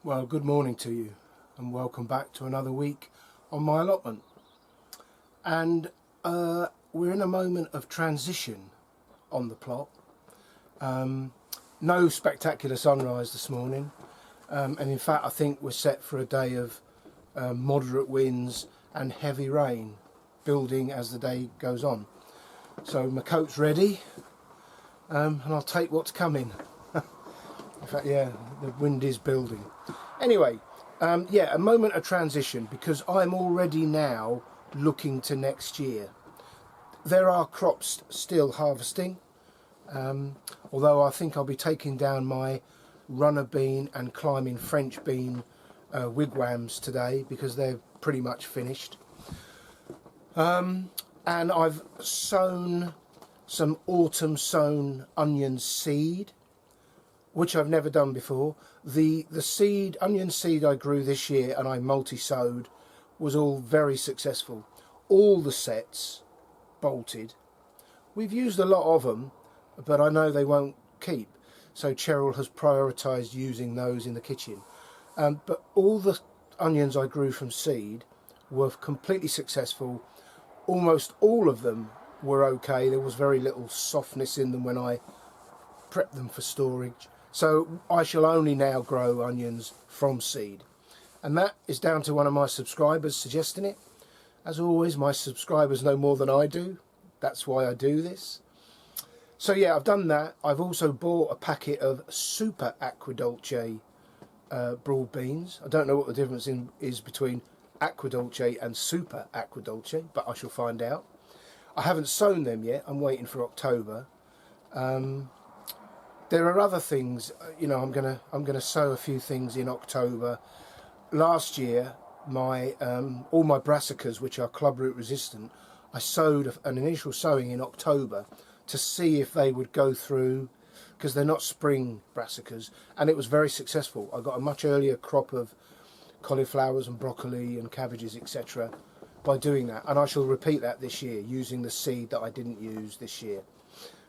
Well, good morning to you and welcome back to another week on my allotment. And we're in a moment of transition on the plot. No spectacular sunrise this morning, and in fact I think we're set for a day of moderate winds and heavy rain building as the day goes on. So my coat's ready, and I'll take what's coming. In fact, yeah, the wind is building. Anyway, yeah, a moment of transition because I'm already now looking to next year. There are crops still harvesting, although I think I'll be taking down my runner bean and climbing French bean wigwams today because they're pretty much finished. And I've sown some autumn sown onion seed, which I've never done before. The onion seed I grew this year and I multi-sowed was all very successful. All the sets bolted. We've used a lot of them, but I know they won't keep. So Cheryl has prioritised using those in the kitchen. But all the onions I grew from seed were completely successful. Almost all of them were okay. There was very little softness in them when I prepped them for storage. So I shall only now grow onions from seed. And that is down to one of my subscribers suggesting it. As always, my subscribers know more than I do. That's why I do this. So yeah, I've done that. I've also bought a packet of Super Aquadolce broad beans. I don't know what the difference is between Aquadolce and Super Aquadolce, but I shall find out. I haven't sown them yet. I'm waiting for October. There are other things, you know, I'm gonna sow a few things in October. Last year, my all my brassicas, which are clubroot resistant, I sowed an initial sowing in October to see if they would go through, because they're not spring brassicas, and it was very successful. I got a much earlier crop of cauliflowers and broccoli and cabbages, etc. by doing that, and I shall repeat that this year using the seed that I didn't use this year.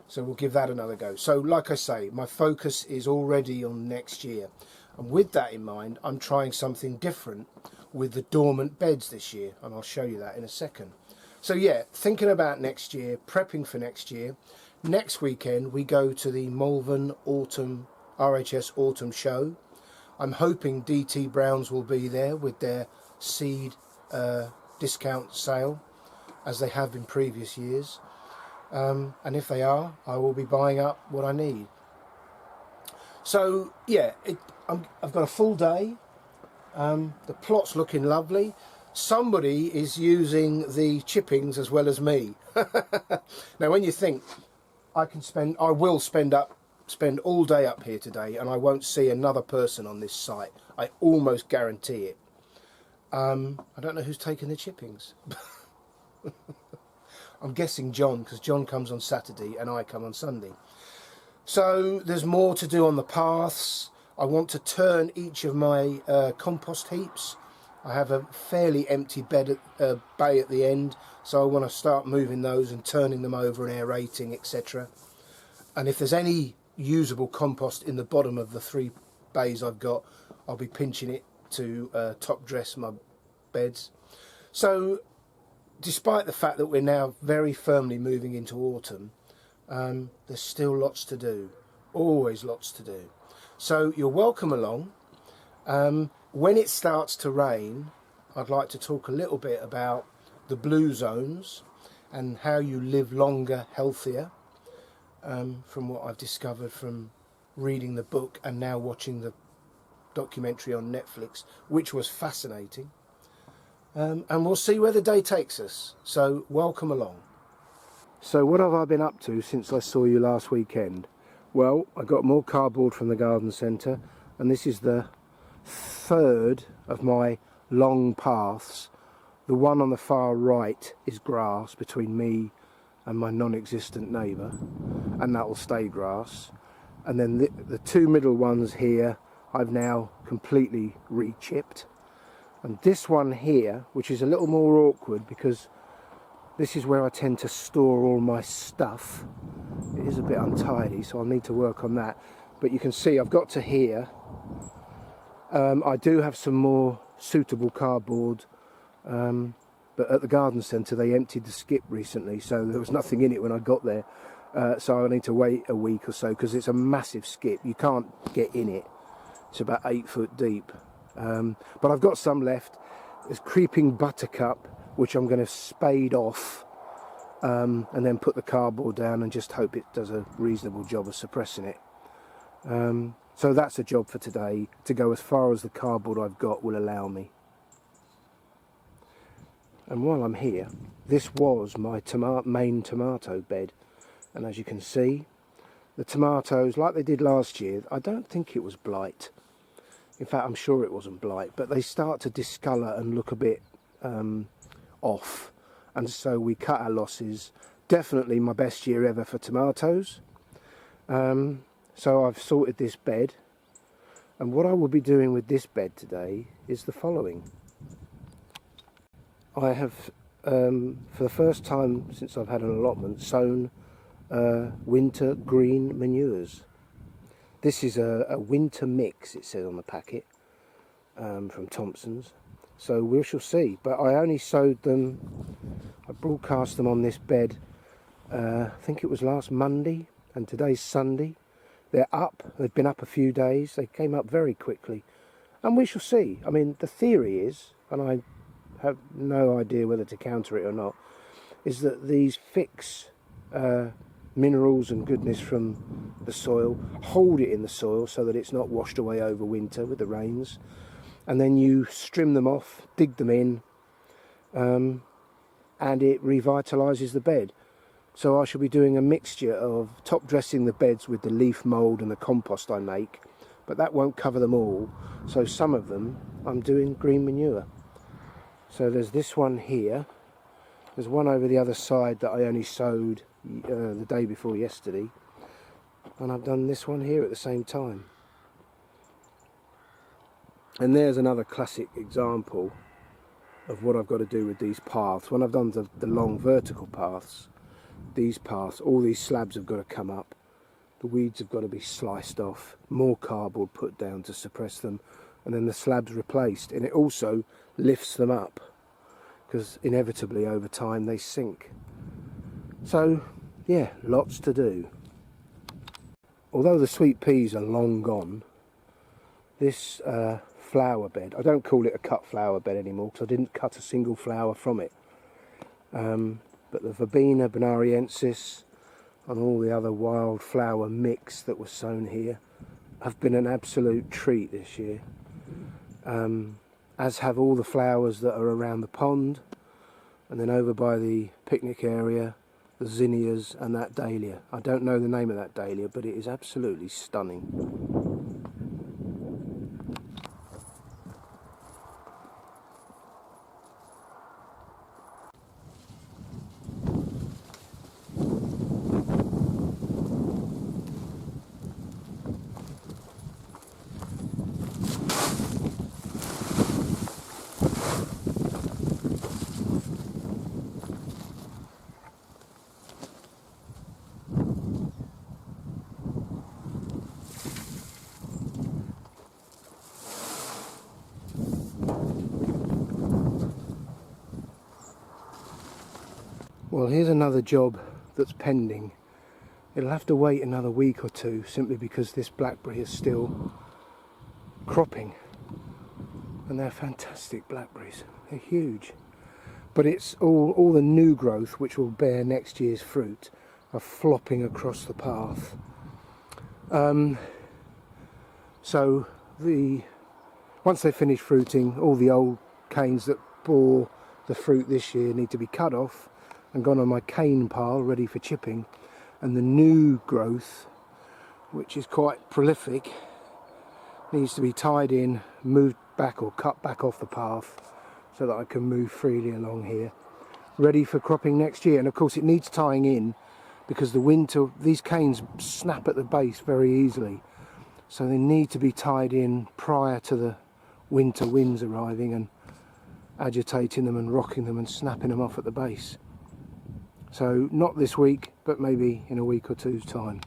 So we'll give that another go. So like I say, my focus is already on next year. And with that in mind, I'm trying something different with the dormant beds this year. And I'll show you that in a second. So yeah, thinking about next year, prepping for next year. Next weekend, we go to the Malvern RHS Autumn Show. I'm hoping DT Browns will be there with their seed discount sale, as they have in previous years. And if they are, I will be buying up what I need. So yeah, I've got a full day. The plot's looking lovely. Somebody is using the chippings as well as me. Now when you think I will spend all day up here today and I won't see another person on this site, I almost guarantee it. I don't know who's taking the chippings. I'm guessing John, because John comes on Saturday and I come on Sunday. So there's more to do on the paths. I want to turn each of my compost heaps. I have a fairly empty bay at the end, so I want to start moving those and turning them over and aerating, etc. And if there's any usable compost in the bottom of the 3 bays I've got, I'll be pinching it to top dress my beds. So despite the fact that we're now very firmly moving into autumn, there's still lots to do, always lots to do. So you're welcome along. When it starts to rain, I'd like to talk a little bit about the blue zones and how you live longer, healthier, from what I've discovered from reading the book and now watching the documentary on Netflix, which was fascinating. And we'll see where the day takes us. So welcome along. So what have I been up to since I saw you last weekend? Well, I got more cardboard from the garden centre, and this is the third of my long paths. The one on the far right is grass between me and my non-existent neighbour, and that will stay grass. And then the two middle ones here I've now completely re-chipped. And this one here, which is a little more awkward because this is where I tend to store all my stuff. It is a bit untidy, so I'll need to work on that. But you can see I've got to here. I do have some more suitable cardboard, but at the garden centre they emptied the skip recently, so there was nothing in it when I got there. So I need to wait a week or so because it's a massive skip. You can't get in it. It's about 8 foot deep. But I've got some left. There's creeping buttercup, which I'm going to spade off, and then put the cardboard down and just hope it does a reasonable job of suppressing it. So that's a job for today, to go as far as the cardboard I've got will allow me. And while I'm here, this was my main tomato bed, and as you can see, the tomatoes, like they did last year, I don't think it was blight. In fact, I'm sure it wasn't blight, but they start to discolour and look a bit off, and so we cut our losses. Definitely my best year ever for tomatoes. So I've sorted this bed, and what I will be doing with this bed today is the following. I have, for the first time since I've had an allotment, sown winter green manures. This is a winter mix, it says on the packet, from Thompson's. So we shall see. But I only sowed them, I broadcast them on this bed, I think it was last Monday, and today's Sunday. They're up, they've been up a few days, they came up very quickly. And we shall see. I mean, the theory is, and I have no idea whether to counter it or not, is that these fix minerals and goodness from the soil, hold it in the soil so that it's not washed away over winter with the rains, and then you trim them off, dig them in, and it revitalises the bed. So I shall be doing a mixture of top dressing the beds with the leaf mould and the compost I make, but that won't cover them all, so some of them I'm doing green manure. So there's this one here, there's one over the other side that I only sowed the day before yesterday, and I've done this one here at the same time. And there's another classic example of what I've got to do with these paths. When I've done the long vertical paths, these paths, all these slabs have got to come up, the weeds have got to be sliced off, more cardboard put down to suppress them, and then the slabs replaced, and it also lifts them up because inevitably over time they sink. So yeah, lots to do. Although the sweet peas are long gone, this flower bed, I don't call it a cut flower bed anymore because I didn't cut a single flower from it. But the Verbena bonariensis and all the other wildflower mix that was sown here have been an absolute treat this year. As have all the flowers that are around the pond, and then over by the picnic area, the zinnias and that dahlia. I don't know the name of that dahlia, but it is absolutely stunning. Well, here's another job that's pending. It'll have to wait another week or two simply because this blackberry is still cropping, and they're fantastic blackberries. They're huge, but it's all the new growth which will bear next year's fruit are flopping across the path. So once they finish fruiting, all the old canes that bore the fruit this year need to be cut off and gone on my cane pile ready for chipping, and the new growth, which is quite prolific, needs to be tied in, moved back or cut back off the path so that I can move freely along here, ready for cropping next year. And of course it needs tying in because these canes snap at the base very easily, so they need to be tied in prior to the winter winds arriving and agitating them and rocking them and snapping them off at the base. So not this week, but maybe in a week or two's time.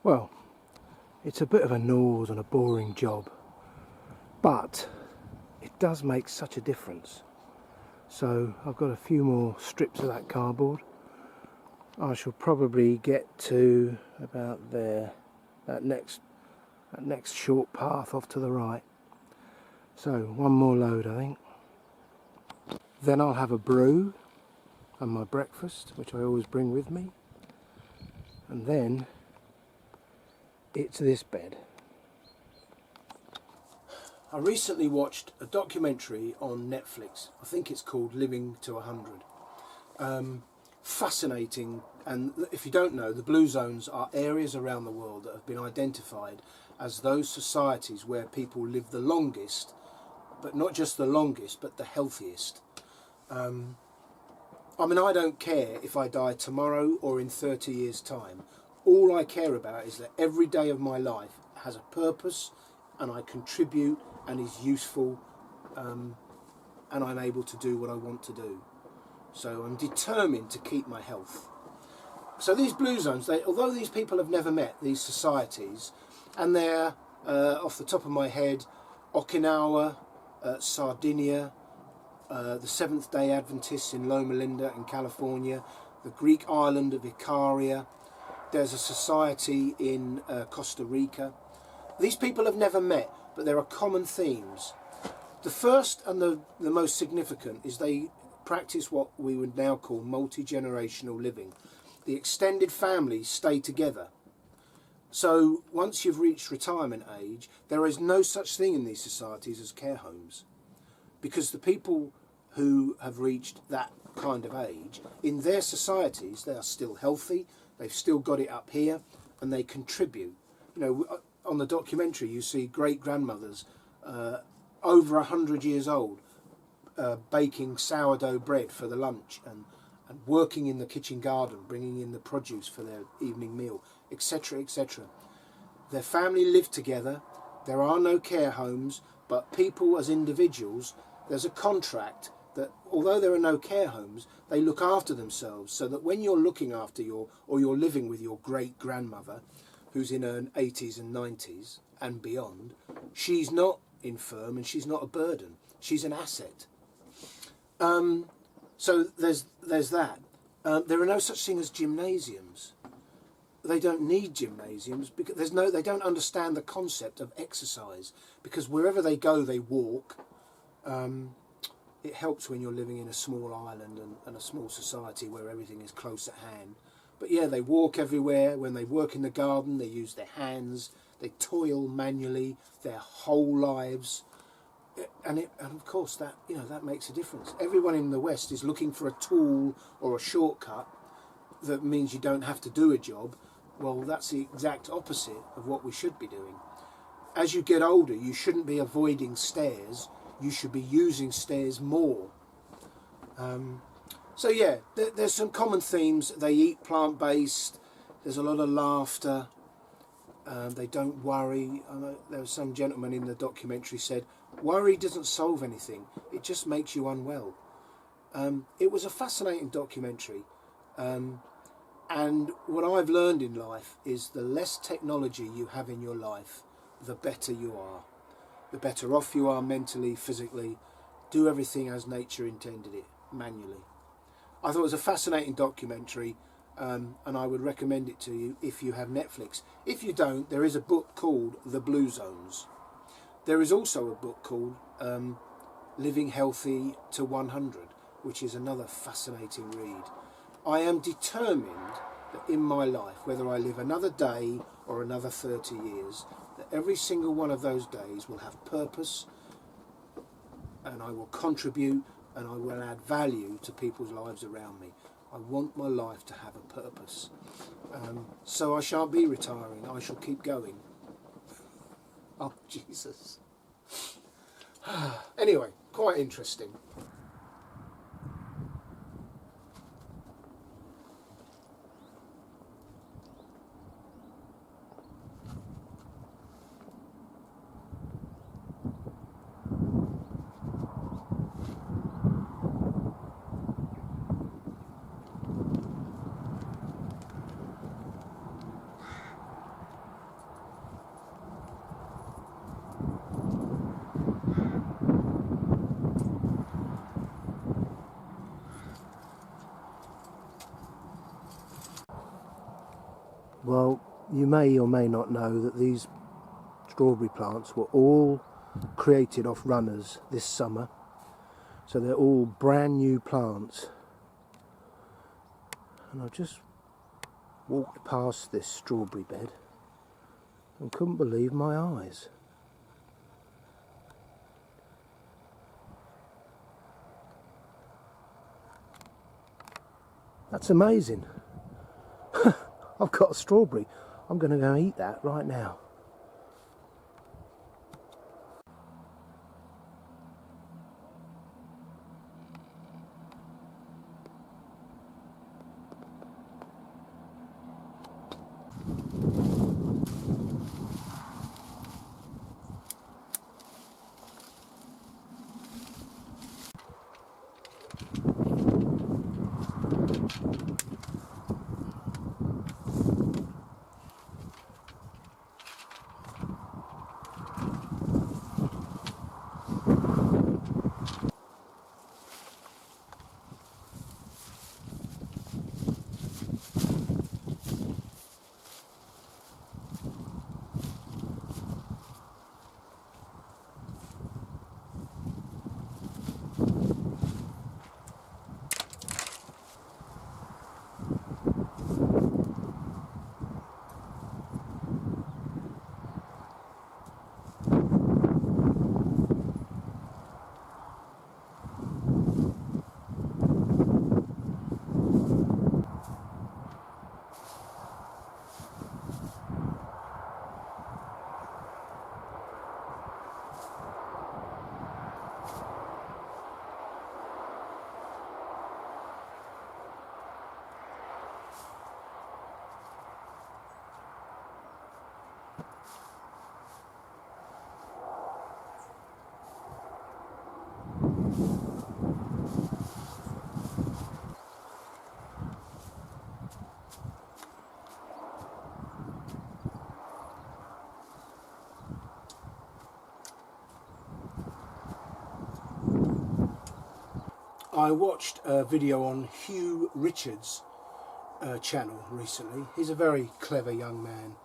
Well, it's a bit of a nose and a boring job, but it does make such a difference. So I've got a few more strips of that cardboard. I shall probably get to about there, that next short path off to the right. So one more load, I think. Then I'll have a brew and my breakfast, which I always bring with me, and then it's this bed. I recently watched a documentary on Netflix. I think it's called Living to 100. Fascinating, and if you don't know, the blue zones are areas around the world that have been identified as those societies where people live the longest, but not just the longest, but the healthiest. I mean, I don't care if I die tomorrow or in 30 years' time. All I care about is that every day of my life has a purpose and I contribute and is useful, and I'm able to do what I want to do. So I'm determined to keep my health. So these blue zones, although these people have never met these societies, and they're, off the top of my head, Okinawa, Sardinia, the Seventh-day Adventists in Loma Linda in California, the Greek island of Icaria. There's a society in Costa Rica. These people have never met, but there are common themes. The first and the most significant is they practice what we would now call multi-generational living. The extended families stay together. So once you've reached retirement age, there is no such thing in these societies as care homes, because the people who have reached that kind of age, in their societies, they are still healthy. They've still got it up here, and they contribute. You know, on the documentary, you see great-grandmothers over 100 years old baking sourdough bread for the lunch and working in the kitchen garden, bringing in the produce for their evening meal, etc., etc. Their family live together. There are no care homes, but people as individuals, there's a contract that although there are no care homes, they look after themselves, so that when you're looking after you're living with your great-grandmother, who's in her 80s and 90s and beyond, she's not infirm and she's not a burden. She's an asset. So there's that. There are no such thing as gymnasiums. They don't need gymnasiums because they don't understand the concept of exercise, because wherever they go, they walk. It helps when you're living in a small island and a small society where everything is close at hand. But yeah, they walk everywhere. When they work in the garden, they use their hands. They toil manually their whole lives. and of course that, you know, that makes a difference. Everyone in the West is looking for a tool or a shortcut that means you don't have to do a job. Well, that's the exact opposite of what we should be doing. As you get older, you shouldn't be avoiding stairs. You should be using stairs more. So yeah, there's some common themes. They eat plant-based. There's a lot of laughter. They don't worry. I know there was some gentleman in the documentary said, worry doesn't solve anything. It just makes you unwell. It was a fascinating documentary. And what I've learned in life is the less technology you have in your life, the better you are. The better off you are mentally, physically. Do everything as nature intended it, manually. I thought it was a fascinating documentary, and I would recommend it to you if you have Netflix. If you don't, there is a book called The Blue Zones. There is also a book called Living Healthy to 100, which is another fascinating read. I am determined that in my life, whether I live another day or another 30 years, that every single one of those days will have purpose, and I will contribute, and I will add value to people's lives around me. I want my life to have a purpose. So I shan't be retiring, I shall keep going. Oh, Jesus. Anyway, quite interesting. Well, you may or may not know that these strawberry plants were all created off runners this summer. So they're all brand new plants. And I just walked past this strawberry bed and couldn't believe my eyes. That's amazing. I've got a strawberry. I'm going to go eat that right now. I watched a video on Hugh Richards' channel recently. He's a very clever young man.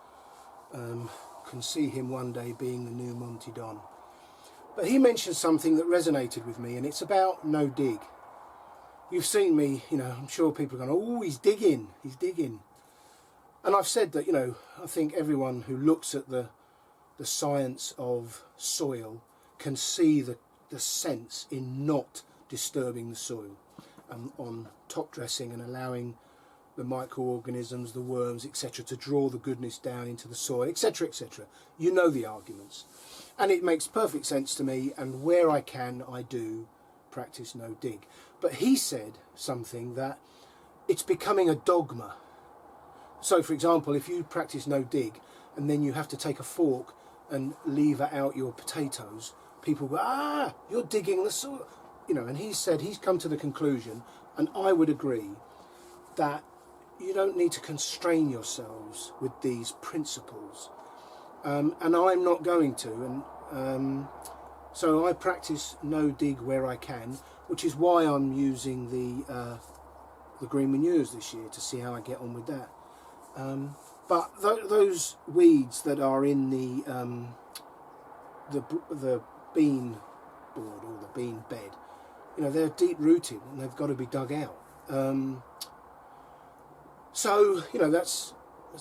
Can see him one day being the new Monty Don. But he mentioned something that resonated with me, and it's about no dig. You've seen me, you know, I'm sure people are going, oh, he's digging, he's digging. And I've said that, you know, I think everyone who looks at the science of soil can see the the sense in not disturbing the soil, on top dressing and allowing the microorganisms, the worms, etc., to draw the goodness down into the soil, etc., etc. You know the arguments. And it makes perfect sense to me, and where I can, I do practice no dig. But he said something that it's becoming a dogma. So, for example, if you practice no dig and then you have to take a fork and lever out your potatoes, people go, ah, you're digging the soil. You know, and he said he's come to the conclusion, and I would agree, that you don't need to constrain yourselves with these principles. And I'm not going to. And so I practice no dig where I can, which is why I'm using the green manures this year to see how I get on with that. But those weeds that are in the bean board or the bean bed, you know, they're deep rooted and they've got to be dug out. So you know, that's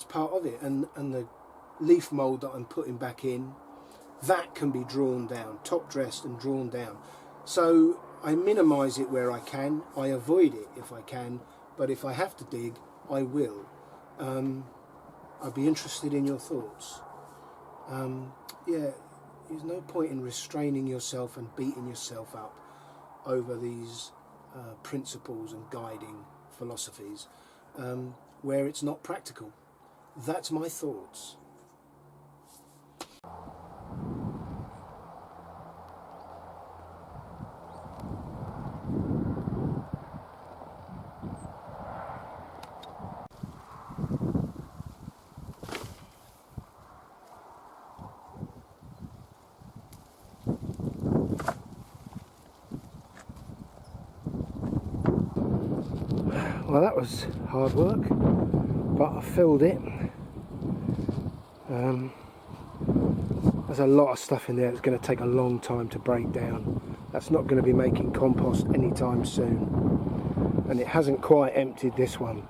part of it, and the leaf mould that I'm putting back in, that can be drawn down, top dressed and drawn down. So I minimise it where I can, I avoid it if I can, but if I have to dig, I will. I'd be interested in your thoughts. Yeah, there's no point in restraining yourself and beating yourself up over these principles and guiding philosophies where it's not practical. That's my thoughts. Well, that was hard work, but I filled it. There's a lot of stuff in there that's going to take a long time to break down. That's not going to be making compost anytime soon. And it hasn't quite emptied this one.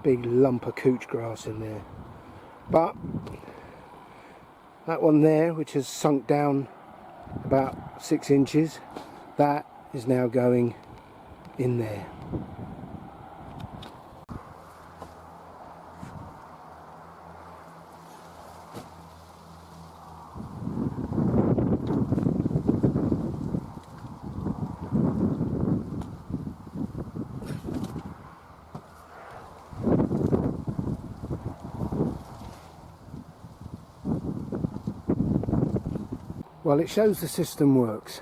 Big lump of couch grass in there. But that one there, which has sunk down about 6 inches, that is now going in there. Well, it shows the system works.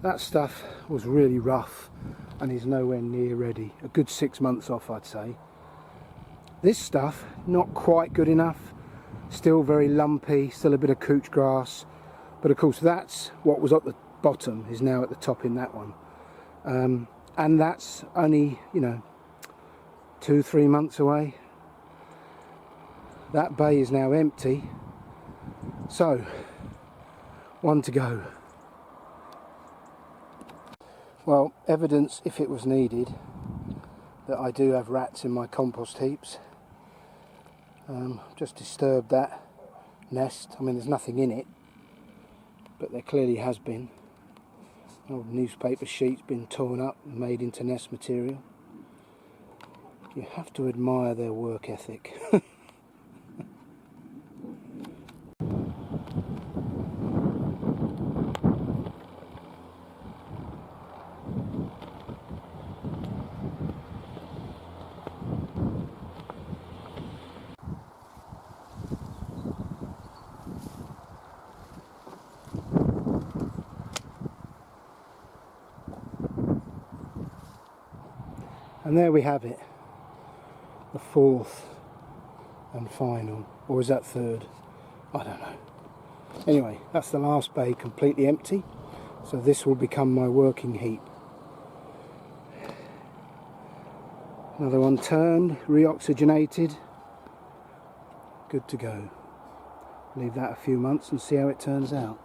That stuff was really rough and is nowhere near ready. A good 6 months off, I'd say. This stuff, not quite good enough. Still very lumpy, still a bit of couch grass. But of course that's what was at the bottom is now at the top in that one. And that's only, you know, 2-3 months away. That bay is now empty. So, one to go. Well, evidence, if it was needed, that I do have rats in my compost heaps. Just disturbed that nest. I mean, there's nothing in it, but there clearly has been. Old newspaper sheets been torn up and made into nest material. You have to admire their work ethic. And there we have it, the fourth and final, or is that third? I don't know. Anyway, that's the last bay completely empty, so this will become my working heap. Another one turned, re-oxygenated, good to go. Leave that a few months and see how it turns out.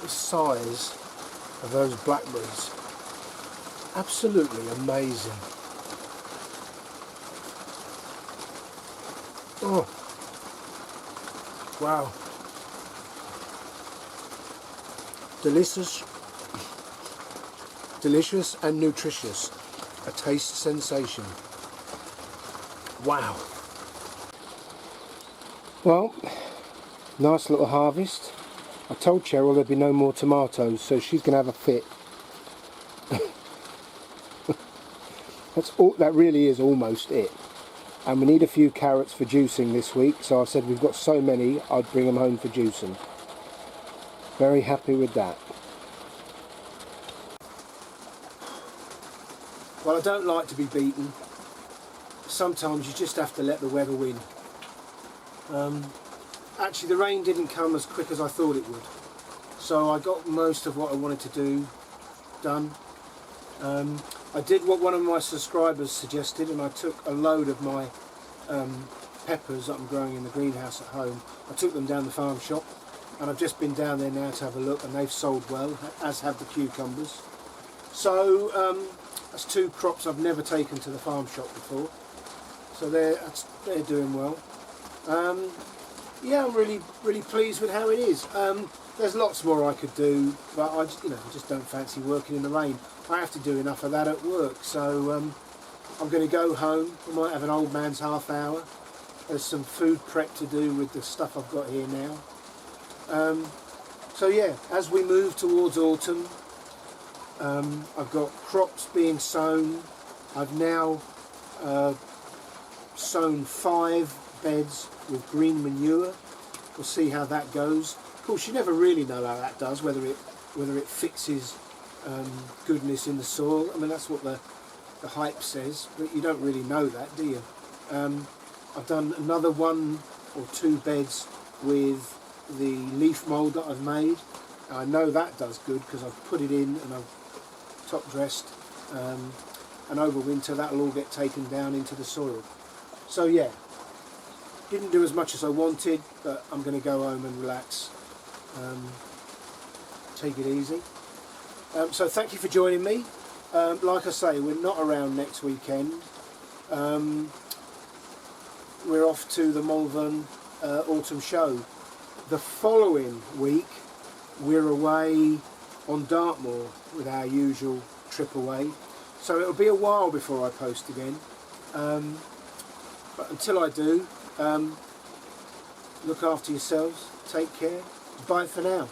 the size of those blackberries. Absolutely amazing. Oh, wow. Delicious, delicious and nutritious. A taste sensation. Wow. Well, nice little harvest. I told Cheryl there'd be no more tomatoes, so she's going to have a fit. That's all. That really is almost it. And we need a few carrots for juicing this week, so I said we've got so many, I'd bring them home for juicing. Very happy with that. Well, I don't like to be beaten. Sometimes you just have to let the weather win. Actually, the rain didn't come as quick as I thought it would, so I got most of what I wanted to do done. I did what one of my subscribers suggested, and I took a load of my peppers that I'm growing in the greenhouse at home. I took them down the farm shop, and I've just been down there now to have a look, and they've sold well, as have the cucumbers. So that's two crops I've never taken to the farm shop before, so they're doing well. Yeah, I'm really pleased with how it is. There's lots more I could do, but I just don't fancy working in the rain. I have to do enough of that at work, so I'm going to go home. I might have an old man's half hour. There's some food prep to do with the stuff I've got here now. So yeah, as we move towards autumn, I've got crops being sown. I've now sown 5 beds with green manure. We'll see how that goes. Of course, you never really know how that does, whether it fixes goodness in the soil. I mean, that's what the hype says, but you don't really know that, do you? I've done another 1 or 2 beds with the leaf mould that I've made. I know that does good because I've put it in and I've top dressed, and over winter that'll all get taken down into the soil. So yeah, didn't do as much as I wanted, but I'm going to go home and relax, take it easy. So thank you for joining me. Like I say, we're not around next weekend. We're off to the Malvern Autumn Show. The following week we're away on Dartmoor with our usual trip away. So it'll be a while before I post again. But until I do, look after yourselves, take care, bye for now.